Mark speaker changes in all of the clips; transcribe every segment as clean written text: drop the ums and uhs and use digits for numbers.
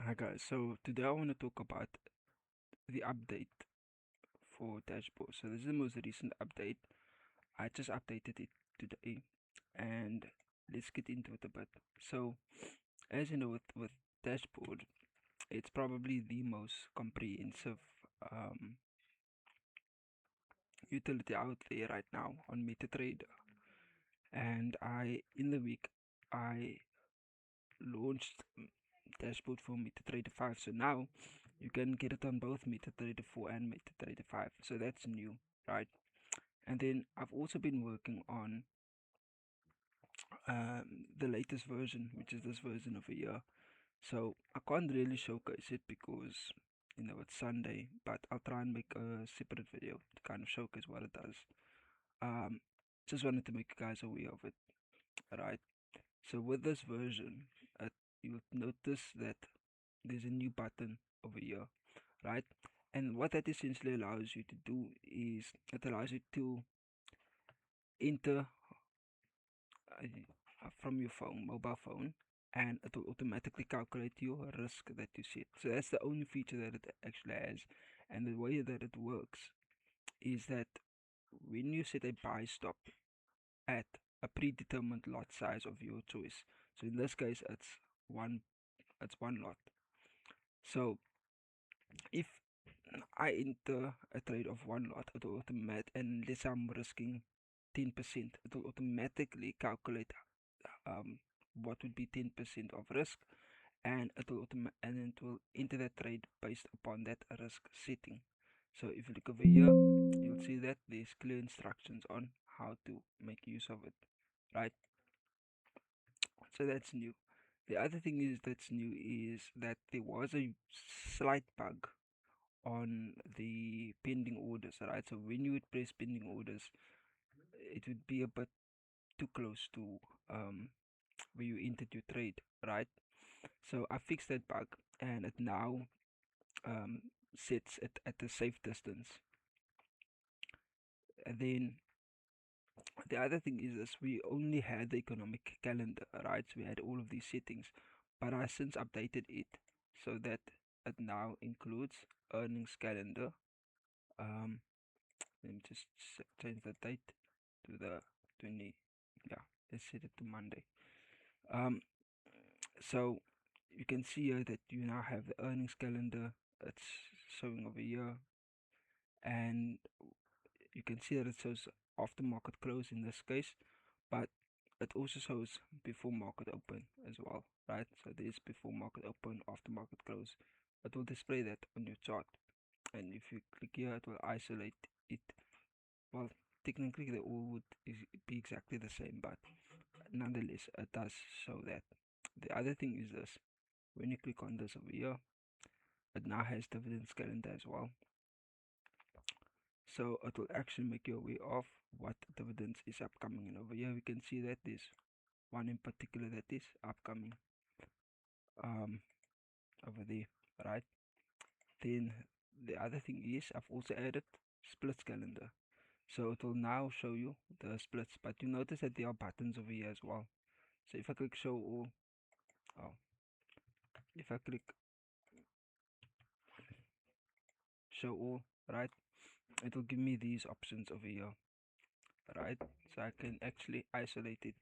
Speaker 1: Hi guys, so today I want to talk about the update for dashboard. So this is the most recent update. I just updated it today, and let's get into it a bit. So, as you know, with dashboard, it's probably the most comprehensive um, utility out there right now on MetaTrader. And in the week, I launched dashboard for MetaTrader 5. So now you can get it on both MetaTrader 4 and MetaTrader 5. So that's new, right? And then I've also been working on the latest version, which is this version of a year. So I can't really showcase it because it's Sunday, but I'll try and make a separate video to kind of showcase what it does. Um, just wanted to make you guys aware of it, right? So with this version, you'll notice that there's a new button over here, right? And what that essentially allows you to do is it allows you to enter from your phone, mobile phone, and it will automatically calculate your risk that you set. So that's the only feature that it actually has. And the way that it works is that when you set a buy stop at a predetermined lot size of your choice, so in this case one it's one lot. So if I enter a trade of one lot, it will automatic, unless I'm risking 10%, it will automatically calculate um, what would be 10% of risk, and it will enter that trade based upon that risk setting. So if you look over here, you'll see that there's clear instructions on how to make use of it, right? So that's new. The other thing is that's new is that there was a slight bug on the pending orders, right? So when you would press pending orders, it would be a bit too close to where you entered your trade, right? So I fixed that bug, and it now um, sits at a safe distance. And then the other thing is this: we only had the economic calendar, right? So we had all of these settings, but I since updated it so that it now includes earnings calendar. Um, Let me just change the date to the 20. Yeah, let's set it to Monday. Um, so you can see here that you now have the earnings calendar. It's showing over here, and you can see that it shows after market close in this case, but it also shows before market open as well, right? So there's before market open, after market close. It will display that on your chart, and if you click here, it will isolate it. Well, technically they all would be exactly the same, but nonetheless, it does show that. The other thing is this: when you click on this over here, it now has dividends calendar as well. So it will actually make you aware of what dividends is upcoming. And over here, we can see that there's one in particular that is upcoming um, over there, right? Then the other thing is I've also added splits calendar. So it will now show you the splits, but you notice that there are buttons over here as well. So if I click show all, oh, if I click show all, right, it will give me these options over here, right? So I can actually isolate it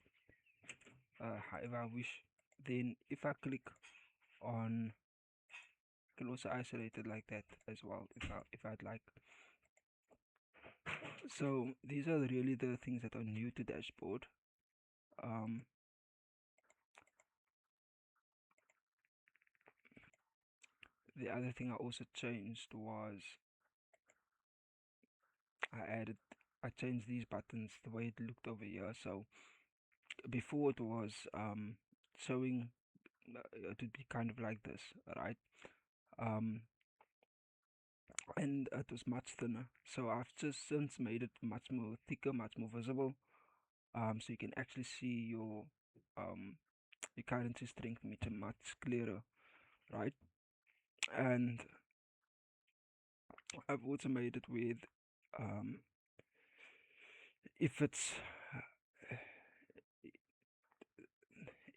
Speaker 1: however I wish. Then if I click on, I can also isolate it like that as well if I'd like. So these are really the things that are new to dashboard. Um, the other thing I also changed was I added I changed these buttons the way it looked over here. So before it was showing it would be kind of like this, right? Um, and it was much thinner. So I've just since made it much more thicker, much more visible. So you can actually see um your currency strength meter much clearer, right? And I've also made it with um if it's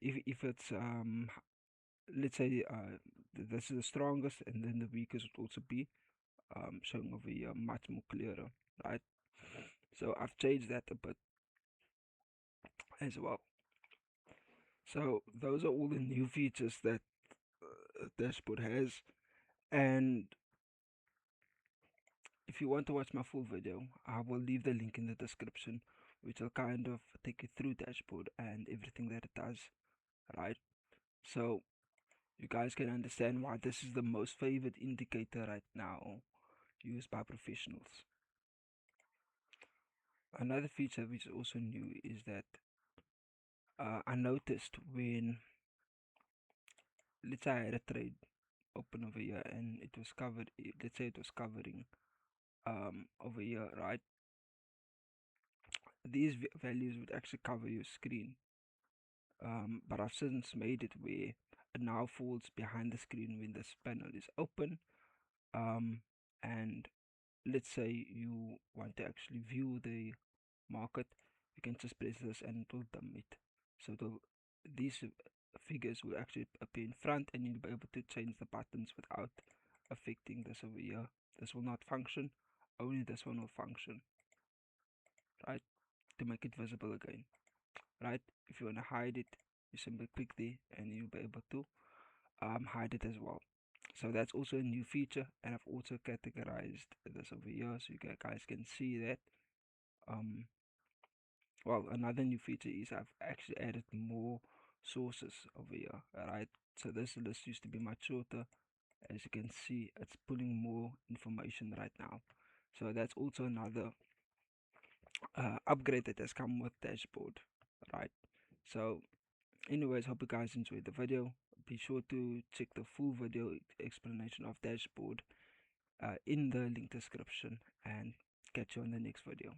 Speaker 1: if it's let's say this is the strongest, and then the weakest would also be showing over here much more clearer, right? So I've changed that a bit as well. So those are all the new features that dashboard has. And if you want to watch my full video, I will leave the link in the description, which will kind of take you through dashboard and everything that it does, right? So you guys can understand why this is the most favored indicator right now used by professionals. Another feature which is also new is that I noticed when, let's say I had a trade open over here and it was covered, let's say it was covering over here, right? These values would actually cover your screen, but I've since made it where it now falls behind the screen when this panel is open. And let's say you want to actually view the market, you can just press this and it will dim it. So these figures will actually appear in front, and you'll be able to change the buttons without affecting this over here. This will not function, only this one will function, right? To make it visible again, right? If you want to hide it, you simply click there and you'll be able to hide it as well. So that's also a new feature, and I've also categorized this over here so you guys can see that. Well, another new feature is I've actually added more sources over here, right? So this list used to be much shorter. As you can see, it's pulling more information right now. So that's also another upgrade that has come with dashboard, right? So anyways, hope you guys enjoyed the video. Be sure to check the full video explanation of dashboard in the link description, and catch you on the next video.